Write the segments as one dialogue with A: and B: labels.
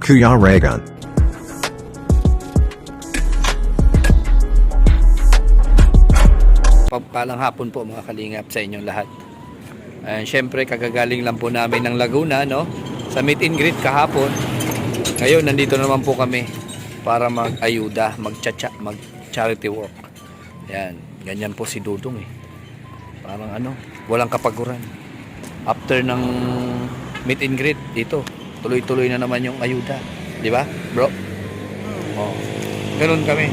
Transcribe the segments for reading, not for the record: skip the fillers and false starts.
A: Kuya Regan.
B: Palang hapon po mga kalingap sa inyong lahat. Siyempre kagagaling lang po namin ng Laguna, no? Sa meet and greet kahapon. Ngayon nandito naman po kami para mag-ayuda, mag-charity work. Yan, ganyan po si Dudong eh. Parang walang kapaguran. After ng meet and greet dito, tuloy-tuloy na naman yung ayuda. Di ba, bro? Oh. Ganun kami.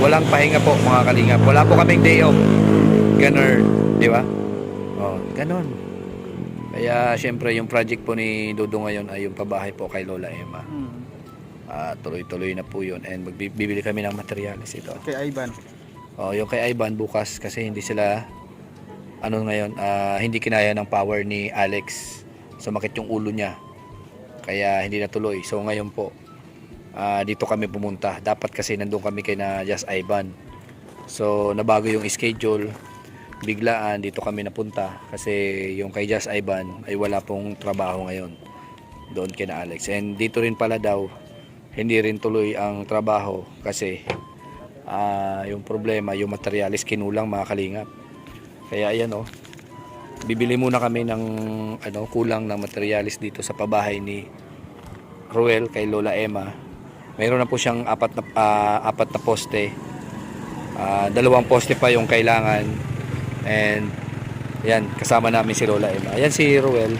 B: Walang pahinga po mga kalingap. Wala po kaming day off. Ganun, di ba? Oh, ganun. Kaya syempre yung project po ni Dodo ngayon ay yung pabahay po kay Lola Emma. Tuloy-tuloy na po yun and magbibili kami ng materials ito.
C: Kay Ivan.
B: Oh, yung kay Ivan bukas kasi hindi sila ngayon, hindi kinaya ng power ni Alex. Sumakit yung ulo niya. Kaya hindi natuloy. So ngayon po dito kami pumunta. Dapat kasi nandun kami kay na Just Ivan. So nabago yung schedule. Biglaan dito kami napunta kasi yung kay Just Ivan ay wala pong trabaho ngayon doon kay na Alex. And dito rin pala daw hindi rin tuloy ang trabaho kasi yung problema, yung materialis kinulang mga kalingap. Kaya ayan bibili muna kami ng kulang ng materialis dito sa pabahay ni Ruel kay Lola Emma. Mayroon na po siyang apat na poste. 2 poste pa yung kailangan. And yan, kasama namin si Lola Emma. Ayan si Ruel,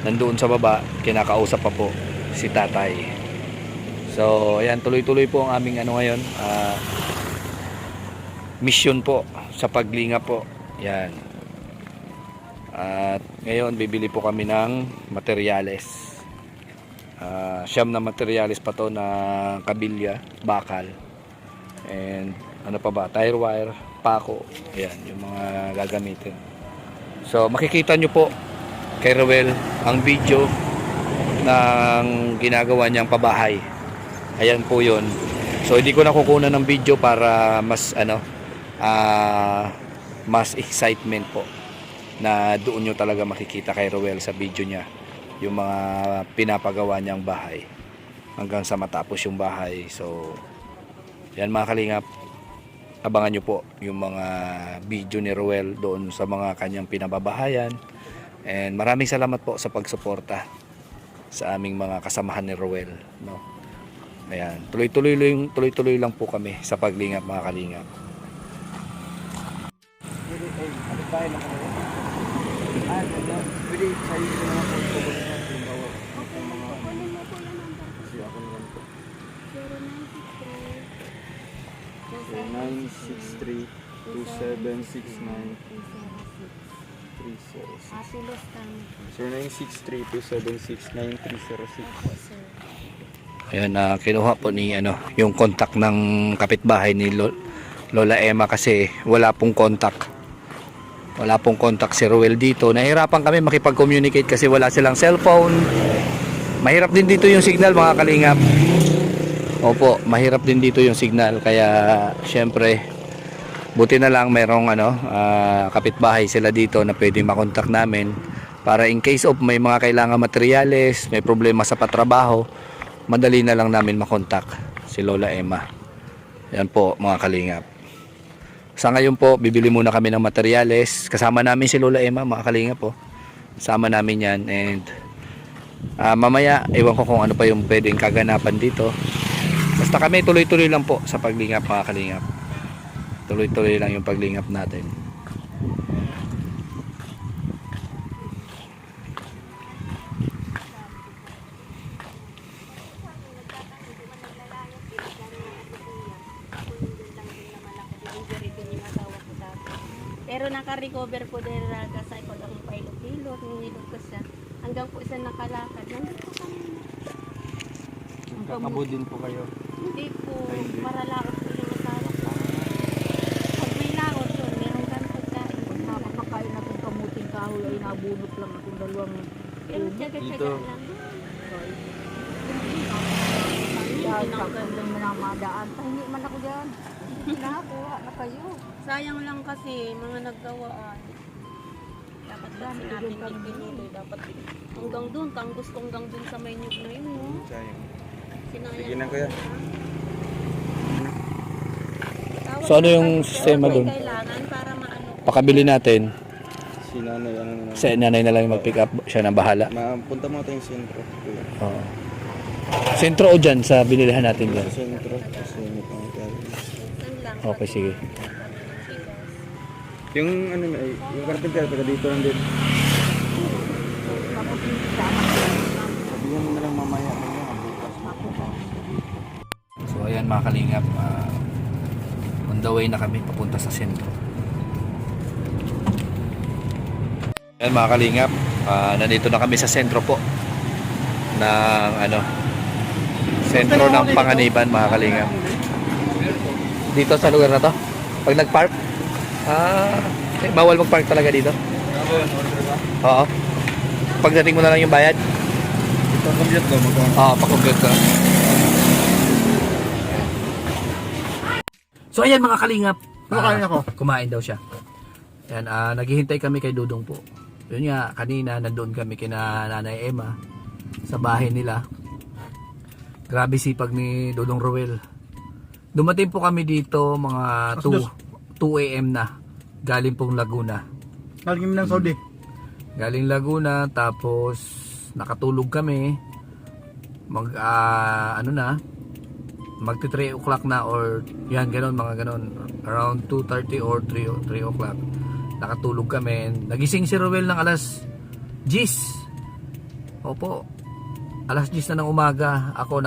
B: nandoon sa baba, kinakausap pa po si tatay. So ayan, tuloy-tuloy po ang aming ngayon, mission po sa paglinga po. Yan. At ngayon bibili po kami ng materyales. Siyam na materyales pa to na kabilya, bakal. And pa ba? Tire wire, pako. Ayan, yung mga gagamitin. So makikita nyo po kay Ruel ang video ng ginagawa niyang pabahay. Ayan po yun. So hindi ko na kukunan ng video para mas mas excitement po na doon nyo talaga makikita kay Ruel sa video niya yung mga pinapagawa niyang bahay hanggang sa matapos yung bahay. So yan mga kalingap, abangan nyo po yung mga video ni Ruel doon sa mga kanyang pinababahayan. And maraming salamat po sa pagsuporta sa aming mga kasamahan ni Ruel, no? Ayan, tuloy-tuloy lang po kami sa paglingap mga kalingap.
C: Pwede sa'yo yung mga pagkakulit na halimbawa. Kasi ako naman po. 0963-276-9306.
B: Ayan, kinuha po ni yung contact ng kapitbahay ni Lola Emma kasi wala pong contact. Wala pong contact si Ruel dito. Nahirapan kami makipag-communicate kasi wala silang cellphone. Mahirap din dito yung signal mga kalingap. Opo, mahirap din dito yung signal. Kaya syempre buti na lang merong kapitbahay sila dito na pwedeng makontak namin para in case of may mga kailangan materyales, may problema sa patrabaho, madali na lang namin makontak si Lola Emma. Yan po mga kalingap. Sa ngayon po, bibili muna kami ng materyales. Kasama namin si Lola Emma, mga kalingap po. Kasama namin yan. And mamaya, ewan ko kung ano pa yung pwedeng kaganapan dito. Basta kami tuloy-tuloy lang po sa paglingap mga kalingap. Tuloy-tuloy lang yung paglingap natin.
D: Pero naka-recover po din raga sa ikot ang pailot-ilot, nilot ko siya. Hanggang po siya nakalakad. Nandito po kami.
C: Kakabo din po kayo.
D: Hindi po, maralaot po yung asawa ko. Pag may laot yun, meron kang pagkain.
E: Pag nakakakain natin kamuting kahoy ay nabunot lang akong dalawang
D: Pero tiyaga-tiyaga lang.
E: dahil sa kandang minamadaan. Pahingi man ako dyan. Nakakuha na kayo.
D: Sayang lang kasi mga naggawaan. Dapat lang natin itinuloy. Dapat hanggang doon. Kang gusto hanggang doon sa may nyug na yun. No?
C: Sayang. Sige na kuya.
D: Tawag
B: So, ano
D: na
B: yung
D: kasi
B: sistema
D: may
B: dun?
D: Kailangan para maano.
B: Pakabili natin.
C: Si nanay ano na.
B: Sa nanay na lang yung mag-pick up. Siya na bahala.
C: Punta mo tayo yung sentro. Kuya.
B: Oo. Sentro o dyan sa binilihan natin dyan?
C: Sa sentro. Kasi may pangkal.
D: Minsan lang.
B: Okay, sige.
C: Yung ano na, yung carpenter taga dito lang din. Sabihan mo na lang mamaya bukas.
B: So ayan mga kalingap, on the way na kami papunta sa sentro. Ayan mga kalingap, nandito na kami sa sentro po ng sentro ng Panganiban mga kalingap. Dito sa lugar na to, pag nag-park, bawal mag-park talaga dito. Oo. Pagdating mo na lang yung bayad.
C: Ito compute ko magkano?
B: Oo, pa-compute ka. So ayan mga kalingap.
C: Kumakain ako.
B: Kumain daw siya. Ayan, naghihintay kami kay Dudong po. Yun nga, kanina nandoon kami kina Nanay Emma sa bahay nila. Grabe sipag ni Dudong Roel. Dumating po kami dito mga 2 AM na. Galing pong Laguna.
C: Galing ng Saudi.
B: Galing Laguna, tapos nakatulog kami. Magti 3 o'clock na or yan ganon, mga ganon, around 2:30 or 3 o'clock nakatulog kami. Nagising si Roel ng alas 10. Opo, alas 10 na ng umaga. Ako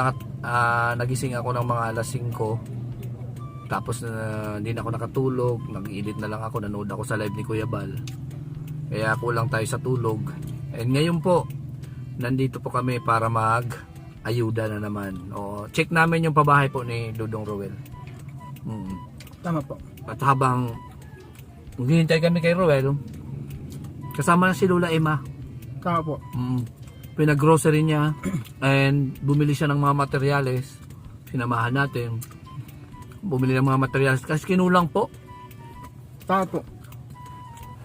B: nagising ako ng mga alas 5. Tapos hindi na ako nakatulog, nag-edit na lang ako, nanood ako sa live ni Kuya Bal. Kaya kulang tayo sa tulog. And ngayon po, nandito po kami para ayuda na naman. O, check namin yung pabahay po ni Dudong Roel.
C: Tama po.
B: At habang maghihintay kami kay Roel, kasama na si Lola Emma.
C: Tama po.
B: Pinag-grocery niya and bumili siya ng mga materyales. Sinamahan natin. Bumili ng mga materyales kasi kinulang po.
C: Tama po.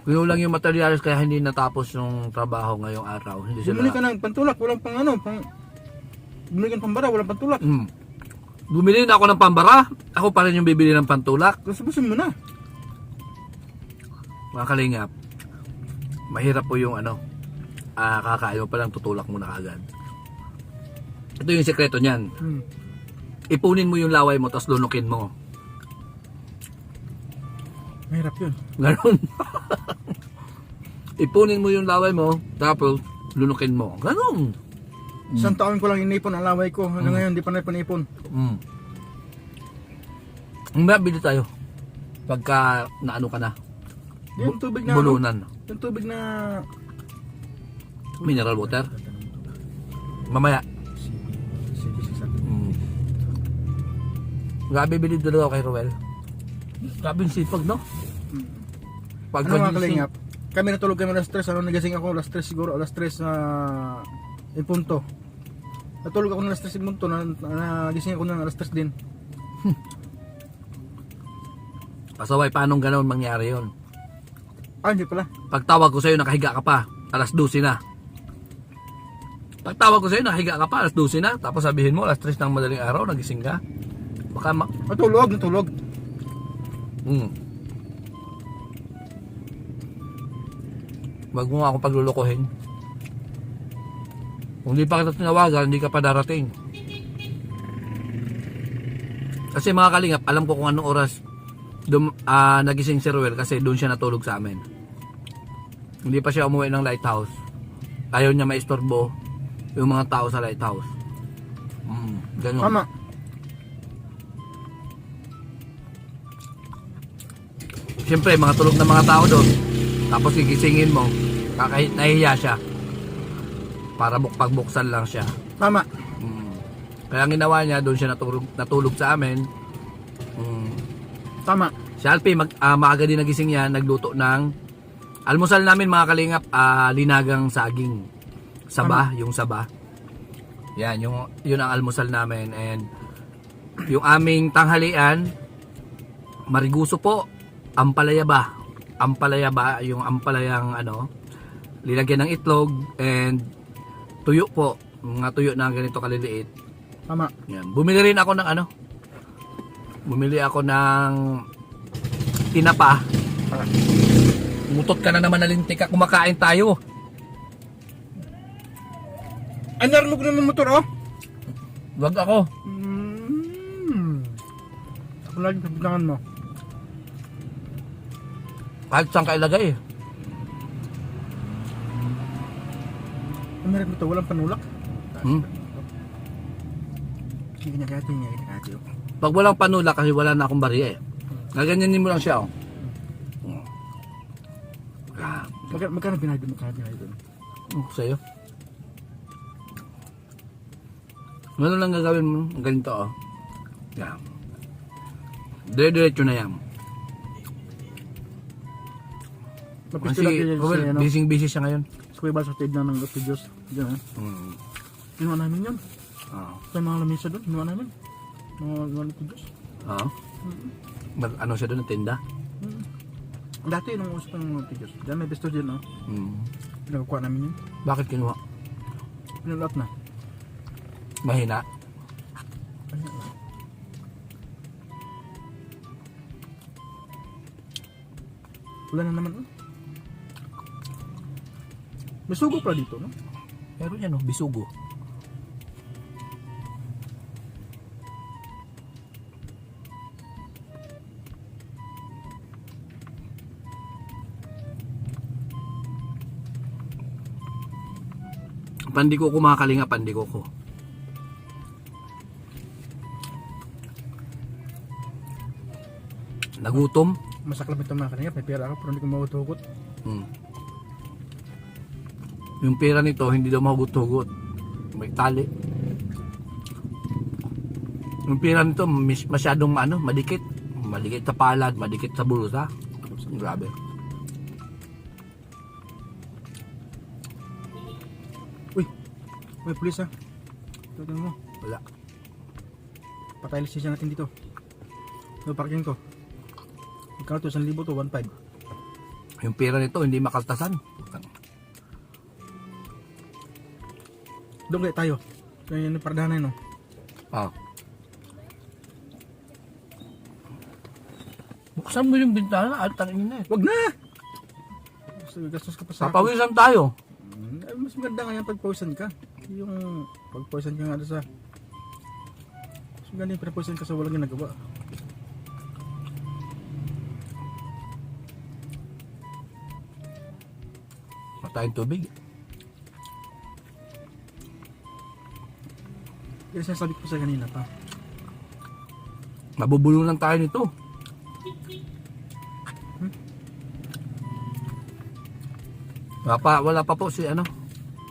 B: Kinulang yung materyales kaya hindi natapos yung trabaho ngayong araw. Hindi sila...
C: Bumili ka ng pantulak, walang bumili ka ng pambara, walang pantulak.
B: Bumili na ako ng pambara. Ako pa rin yung bibili ng pantulak.
C: Gustusin mo na.
B: Mga kalingap, mahirap po yung kakain mo palang tutulak mo na agad. Ito yung sekreto niyan. Ipunin mo yung laway mo tapos lunukin mo.
C: Mahirap yun.
B: Ganon. Ipunin mo yung laway mo tapos lunukin mo. Ganon.
C: Isang taon ko lang inipon ang laway ko. Hanggang ngayon, di pa na panipon.
B: Mabili tayo. Pagka naano ka na.
C: Yung tubig na...
B: Bulunan.
C: Yung tubig na...
B: Mineral water. Mamaya. Grabe bilid dalawa kay Roel. Grabe yung sipag, no? Pag
C: Ano mga kalingap? Kami natulog kami alas 3. Nagising ako alas 3 siguro. Alas 3 na punto. Natulog ako ng alas 3 in punto. Nagising ako ng alas 3 din.
B: Pasaway, paano gano'n mangyari yon?
C: Hindi pala.
B: Pagtawag ko sa'yo, nakahiga ka pa. Alas 12 na. Pagtawag ko sa'yo, nakahiga ka pa. Alas 12 na. Tapos sabihin mo, alas 3 ng madaling araw, nagising ka. Baka
C: Natulog.
B: Wag mo nga akong paglulukohin. Kung di pa kita tinawagan, hindi ka pa darating. Kasi mga kalingap, alam ko kung anong oras nagising si Roel kasi doon siya natulog sa amin. Hindi pa siya umuwi ng lighthouse. Ayaw niya maistorbo yung mga tao sa lighthouse. Ganun.
C: Tama.
B: Siyempre, mga tulog na mga tao doon. Tapos gigisingin mo, kahit nahihiya siya. Para pagbuksan lang siya.
C: Tama.
B: Kaya ang ginawa niya, doon siya natulog sa amin.
C: Tama.
B: Si Alpi, maaga din nagising yan, nagluto ng almusal namin mga kalingap, linagang saging. Saba, yung saba. Yan, yun ang almusal namin. And yung aming tanghalian, mariguso po, ampalaya ba, yung ampalayang linagyan ng itlog and tuyo po, mga tuyo na ganito kaliliit.
C: Tama.
B: Yan. Bumili rin ako ng ano. Bumili ako ng tinapa. Mutot ka na naman na lintika. Kumakain tayo.
C: Ay, narulog na ng motor, oh.
B: Wag ako.
C: Ako lagi pagbilangan mo.
B: Kahit saan ka ilagay.
C: Ang meron mo ito, walang panulak.
B: Hmm?
C: Sige, kanya-kati, oh.
B: Pag walang panula kasi wala na akong bariya eh. Gaganyanin mo lang siya oh.
C: Magkano pinahid mo doon?
B: Sa'yo. Ano lang gagawin mo? Ganito oh. Yan. Dire-diretso na yan. Kasi busy siya ngayon.
C: Sa kuya ba sa tig na ng Dr. Diyos? Diyan eh. Ginawa namin yun. Sa mga lamisa doon, ginawa namin. Mga Dr. Diyos.
B: Ano siya doon, tinda?
C: Dati nung usap ng Dr. Diyos. Diyan may besto dyan, oh. Pinagakuha namin yun.
B: Bakit kinuha?
C: Pinalap na.
B: Mahina?
C: Wala na naman, oh. May sugo pala dito, no?
B: Pero yan oh, bisugo. Pandiko ko mga kalinga, pandiko ko. Nagutom?
C: Masaklap ito mga kanina, may pera ako pero hindi ko mahutugot.
B: Yung pera nito hindi daw mahugot-hugot. May tali. Yung pera nito masyadong madikit. Madikit sa palad, madikit sa bulsa. Grabe.
C: Uy, may pulis ah. Tignan mo.
B: Wala.
C: Patay lisensya natin dito. No parking ko. Magkano to? 1,000 to 1,500.
B: Yung pera nito hindi makaltasan.
C: Doon tayo. Yan yung pardahan na yun, no?
B: Buksan mo yung bintana at tangin na eh.
C: Wag na! Gastos ka pa sa
B: Papawisan tayo.
C: Mas maganda nga yan pag poison ka. Yung pag poison ka nga sa... Mas maganda yung poison ka sa walang ginagawa.
B: Matayang tubig.
C: Kaya sinasabi ko sa kanina pa.
B: Mabubulong lang tayo nito. Wala pa po si ano,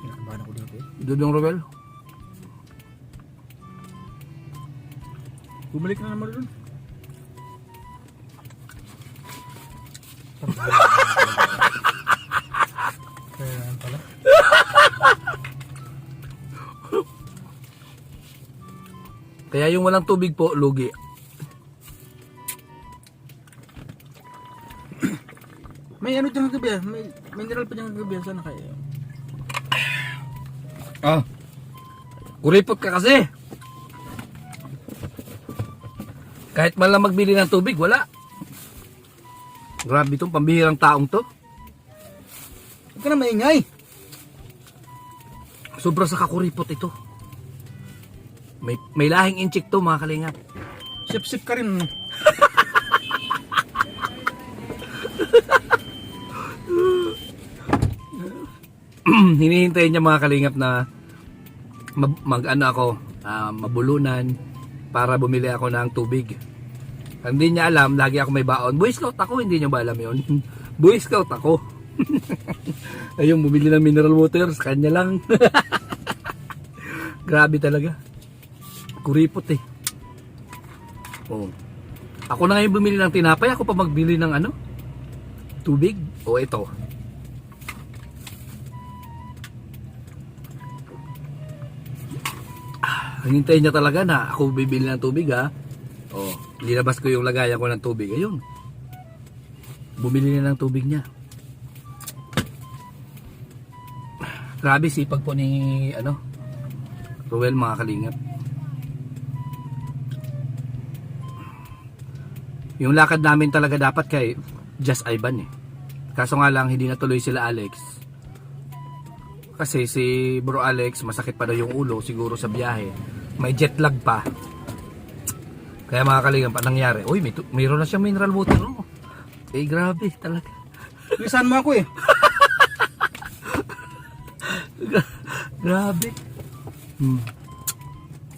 C: Kinakabahan ako dito eh.
B: Dudong Roel.
C: Bumalik na naman doon. Kaya yan pala.
B: Kaya yung walang tubig po, lugi.
C: May ano dyan ng gabi ah. May mineral pa dyan ng gabi. Sana kaya.
B: Kuripot ka kasi. Kahit man lang magbili ng tubig, wala. Grabe itong pambihirang taong to.
C: Huwag ka na maingay.
B: Sobra sa kakuripot ito. May lahing inchik to mga kalingap.
C: Sip-sip ka rin.
B: Hinihintay niya mga kalingap na mabulunan para bumili ako ng tubig. Hindi niya alam, lagi ako may baon. Boy Scout ako, hindi niya ba alam yun? Boy Scout ako. Ayun, bumili ng mineral water, sa kanya lang. Grabe talaga. Kuripot eh. Oh. Ako na ngayon bumili ng tinapay, ako pa magbili ng ano? Tubig? O ito. Hinintay niya talaga na ako bibili ng tubig ha. Oh, linabas ko yung lagayan ko ng tubig. Ayun. Bumili na ng tubig niya. Grabe sipag po ni Ruel mga kalingap. Yung lakad namin talaga dapat kay Just Ivan eh. Kaso nga lang hindi natuloy sila Alex. Kasi si Bro Alex masakit pa daw yung ulo siguro sa biyahe. May jet lag pa. Kaya mga kalingap, pa nangyari? Uy, mayroon na siyang mineral water. Oh. Eh grabe talaga.
C: Bilisan mo ako eh.
B: Grabe.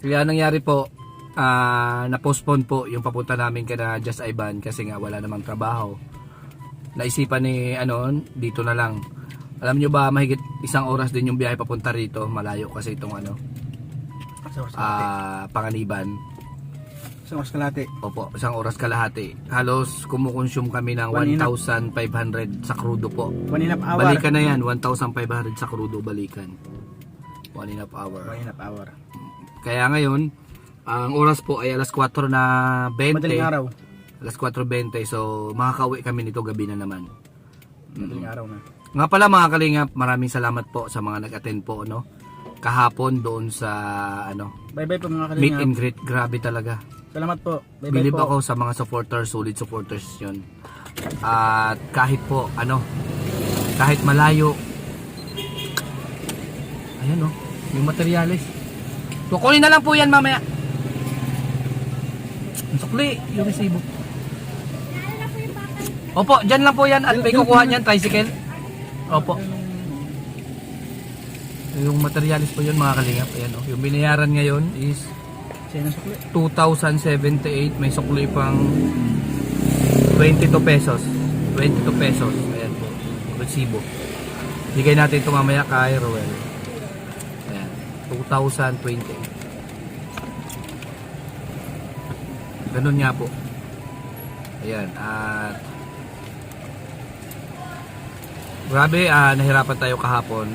B: Kaya nangyari po, na-postpone po yung papunta namin kana Just Ivan kasi nga wala namang trabaho. Naisipan ni dito na lang. Alam nyo ba, mahigit 1 oras din yung biyahe papunta rito. Malayo kasi itong Panganiban.
C: 1 oras kalahati.
B: Opo, 1 oras kalahati. Halos kumukonsume kami ng 1,500 sa crudo po.
C: 1.5 hour.
B: Balikan na yan, 1,500 sa crudo balikan. 1.5 hour.
C: 1.5 hour.
B: Kaya ngayon, ang oras po ay alas 4 na 20.
C: Madaling araw.
B: Alas 4:20, so makakauwi kami nito gabi na naman.
C: Madaling araw na.
B: Nga pala mga kalingap, maraming salamat po sa mga nag-attend po kahapon doon sa
C: Bye-bye po mga
B: meet
C: kalingap.
B: and greet. Grabe talaga.
C: Salamat po. Bye-bye
B: Bilib
C: po.
B: ako sa mga supporters, solid supporters yun. At kahit po, kahit malayo, ayan yung materyales. Kukunin na lang po yan mamaya. Ang sukli, yung resibo. Opo, dyan lang po yan at may kukuha niyan, tricycle. Opo. Yung materyales po yun mga kalingap. Ayan, yung binayaran ngayon is
C: Sa'yo ng sukli.
B: 2,078, may sukli pang 22 pesos. 22 pesos. Ayan po, resibo. Bigay natin ito mamaya kay Roel. Ayan, 2,028. Ganun nga po. Ayan, at grabe, nahirapan tayo kahapon.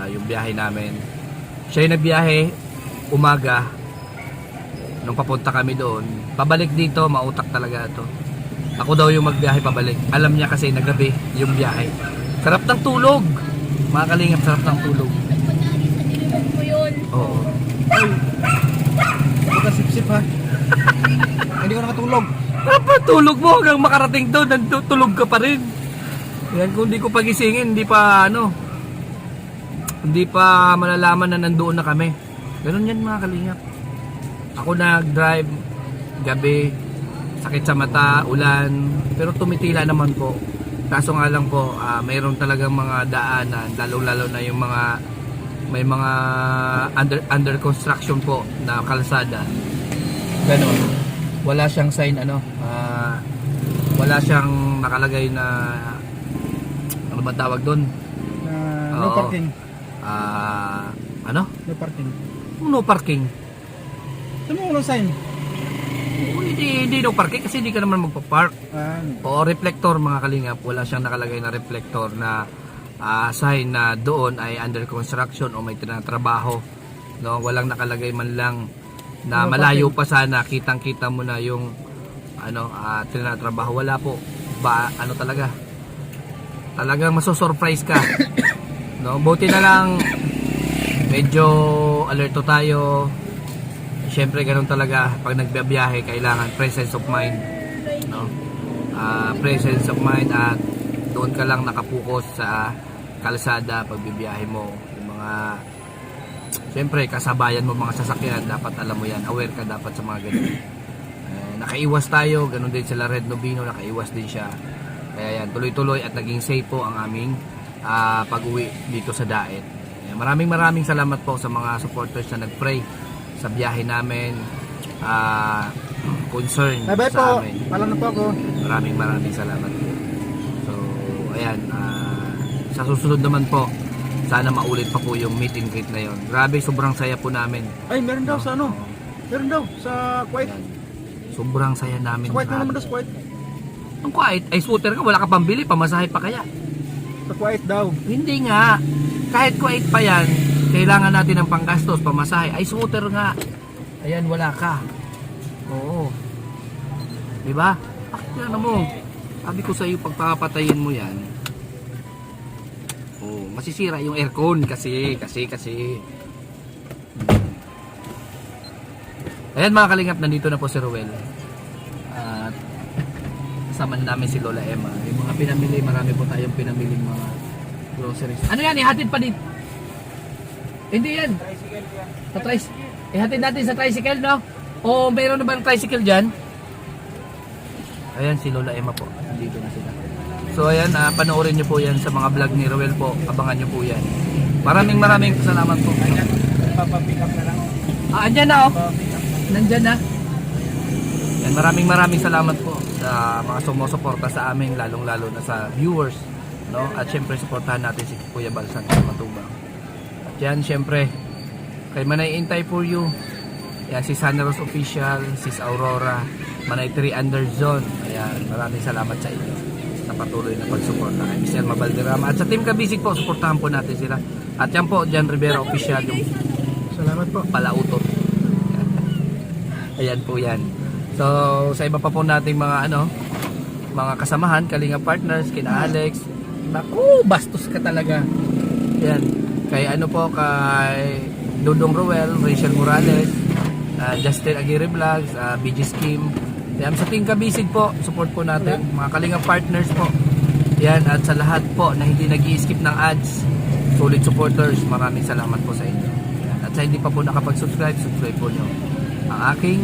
B: Yung biyahe namin. Siya yung nagbiyahe umaga. Nung papunta kami doon, pabalik dito, mautak talaga ito. Ako daw yung magbiyahe pabalik. Alam niya kasi nagabi yung biyahe. Sarap ng tulog. Mga kalingap, sarap ng tulog.
D: po yun.
B: Oo.
C: Huwag ka sip-sip ha. Hindi ko nakatulog.
B: Dapat tulog mo hanggang makarating doon, tulog ka pa rin. Yan, kung di ko pagisingin, hindi pa malalaman na nandoon na kami. Ganun yan mga kalingap. Ako nag-drive gabi, sakit sa mata, ulan, pero tumitila naman po. Kaso nga lang po, mayroon talagang mga daanan, lalo-lalo na yung may mga under construction po na kalsada. Ganun. Wala siyang sign wala siyang nakalagay na ano ba tawag doon?
C: No
B: Oo.
C: parking. No parking.
B: No parking.
C: Saan mo walang sign?
B: Hindi no parking kasi hindi ka naman magpa-park. O reflector mga kalingap, wala siyang nakalagay na reflector na sign na doon ay under construction o may tinatrabaho. No, walang nakalagay man lang na
C: No
B: malayo pa sana, kitang-kita mo na yung tinatrabaho. Wala po. Talaga. Talagang maso-surprise ka. No, buti na lang medyo alerto tayo. Siyempre ganun talaga pag nagbiyahe, kailangan presence of mind, presence of mind, at doon ka lang nakapokus sa kalsada pag bibiyahe mo. Yung mga siyempre kasabayan mo mga sasakyan, dapat alam mo yan, aware ka dapat sa mga ganun. Nakaiwas tayo, ganun din sila Red Nobino, nakaiwas din siya. Kaya yan, tuloy-tuloy at naging safe po ang aming pag-uwi dito sa Daet. Maraming salamat po sa mga supporters na nag-pray sa biyahe namin, concern
C: Bye-bye
B: sa
C: po.
B: amin.
C: Palang na po ako.
B: Maraming salamat po. So, ayan, sa susunod naman po, sana maulit pa po yung meet and greet na yon. Grabe, sobrang saya po namin.
C: Ay, meron daw sa Meron daw sa Kuwait.
B: Ayan. Sobrang saya namin.
C: Sa Kuwait na
B: grabe.
C: naman daw sa Kuwait.
B: Ang Kuwait, ay scooter ka, wala ka pambili, pamasahe pa kaya?
C: Sa Kuwait daw.
B: Hindi nga. Kahit Kuwait pa yan, kailangan natin ng panggastos, pamasahe. Ay, scooter nga. Ayan, wala ka. Oo. Diba? Yan mo. Sabi ko sa iyo, pagpapatayin mo yan, masisira yung aircon kasi. Ayan mga kalingap, nandito na po si Roel. At kasama namin si Lola Emma. Yung mga pinamili, marami po tayong pinamiling mga groceries. Ano yan? Ihatid pa dito? Hindi yan. Sa tricycle. Ihatid natin sa tricycle, no? O mayroon na ba ng tricycle dyan? Ayan si Lola Emma po. Nandito na sila. So ayan, panoorin nyo po yan sa mga vlog ni Roel po. Abangan nyo po yan. Maraming salamat po.
C: Papapick up na lang.
B: Andyan na, oh. Nandyan na. Yan, maraming salamat po sa mga sumusuporta sa amin, lalong-lalo na sa viewers, no? At syempre suportahan natin si Kuya Balsan sa Matubang. At yan, syempre kay Manay Intay for you. Yan, si Sunny Rose Official, Sis Aurora, Manay 3 Underzone. Ayan, maraming salamat sa inyo sa patuloy na pagsuporta kay Mr. Mabalderrama. At sa Team Kabisig po, suportahan po natin sila. At yan po, Jan Rivera Official, yung
C: Salamat po.
B: palautot. Ayan po yan. So, sa iba pa po nating mga kasamahan, Kalinga partners, kina Alex. Naku, bastos ka talaga. Yan. Kay kay Dodong Roel, Rachel Morales, Justin Aguirre Vlogs, BG Scheme. Yan, sa Team Kabisig po, support po natin. Mga Kalinga partners po. Yan, at sa lahat po na hindi nag-i-skip ng ads, solid supporters, maraming salamat po sa inyo. Yan. At sa hindi pa po nakapag-subscribe, subscribe po nyo ang aking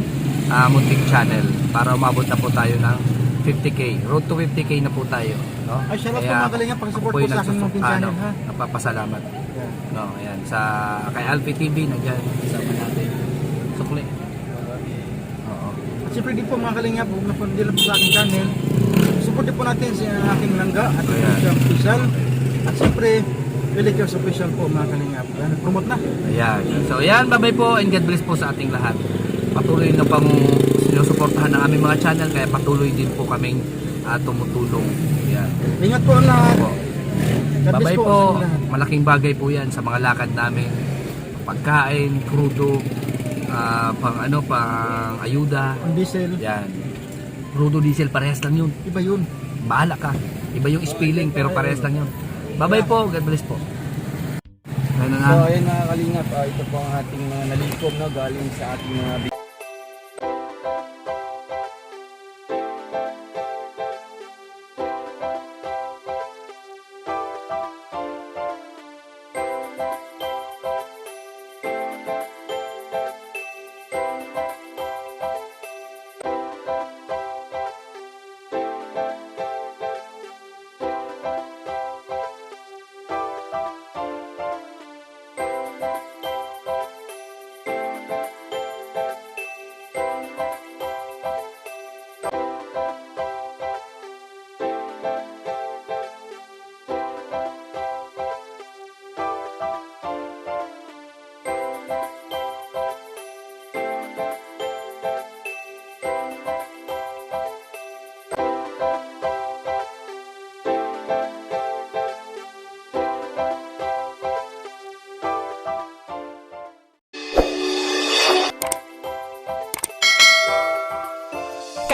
B: munting channel para umabot na po tayo ng 50k. Road to 50k na po tayo, no?
C: Ay, shoutout po mga Kalinga, pag-support po sa aking munting channel, ha?
B: Napapasalamat.
C: Yeah.
B: No, ayan sa kay Alfie TV nandiyan kasama natin. Sukli. Oo.
C: At siyempre din po mga Kalinga, kung napundil po sa aking channel, support din po natin sa aking langga at
B: Ayan.
C: official. At siyempre, Religous Official po mga Kalinga. Promote na.
B: Ayan. So ayan, bye-bye po and God bless po sa ating lahat. Patuloy na pang sinusuportahan ng aming mga channel kaya patuloy din po kaming tumutulong. Ayan.
C: Ingat po ang lahat.
B: Po.
C: God bless
B: Bye-bye
C: po
B: po.
C: sa inyo lahat.
B: Malaking bagay po 'yan sa mga lakad namin. Pagkain, krudo, pang ayuda.
C: Ang diesel,
B: Yan. Crudo diesel parehas lang 'yun.
C: iba yun.
B: Bahala ka. Iba yung spelling pero parehas lang 'yun. Bye-bye po. God bless po. Ayun na.
C: So ayun mga Kalingap, ito po ang ating mga nalikom no, galing sa ating mga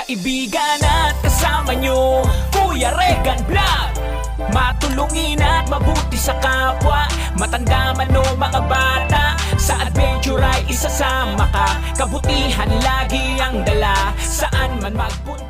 A: Kaibigan at kasama nyo, Kuya Regan Vlog. Matulungin at mabuti sa kapwa, matanda man o mga bata. Sa adventure ay isasama ka, kabutihan lagi ang dala, saan man magpunta.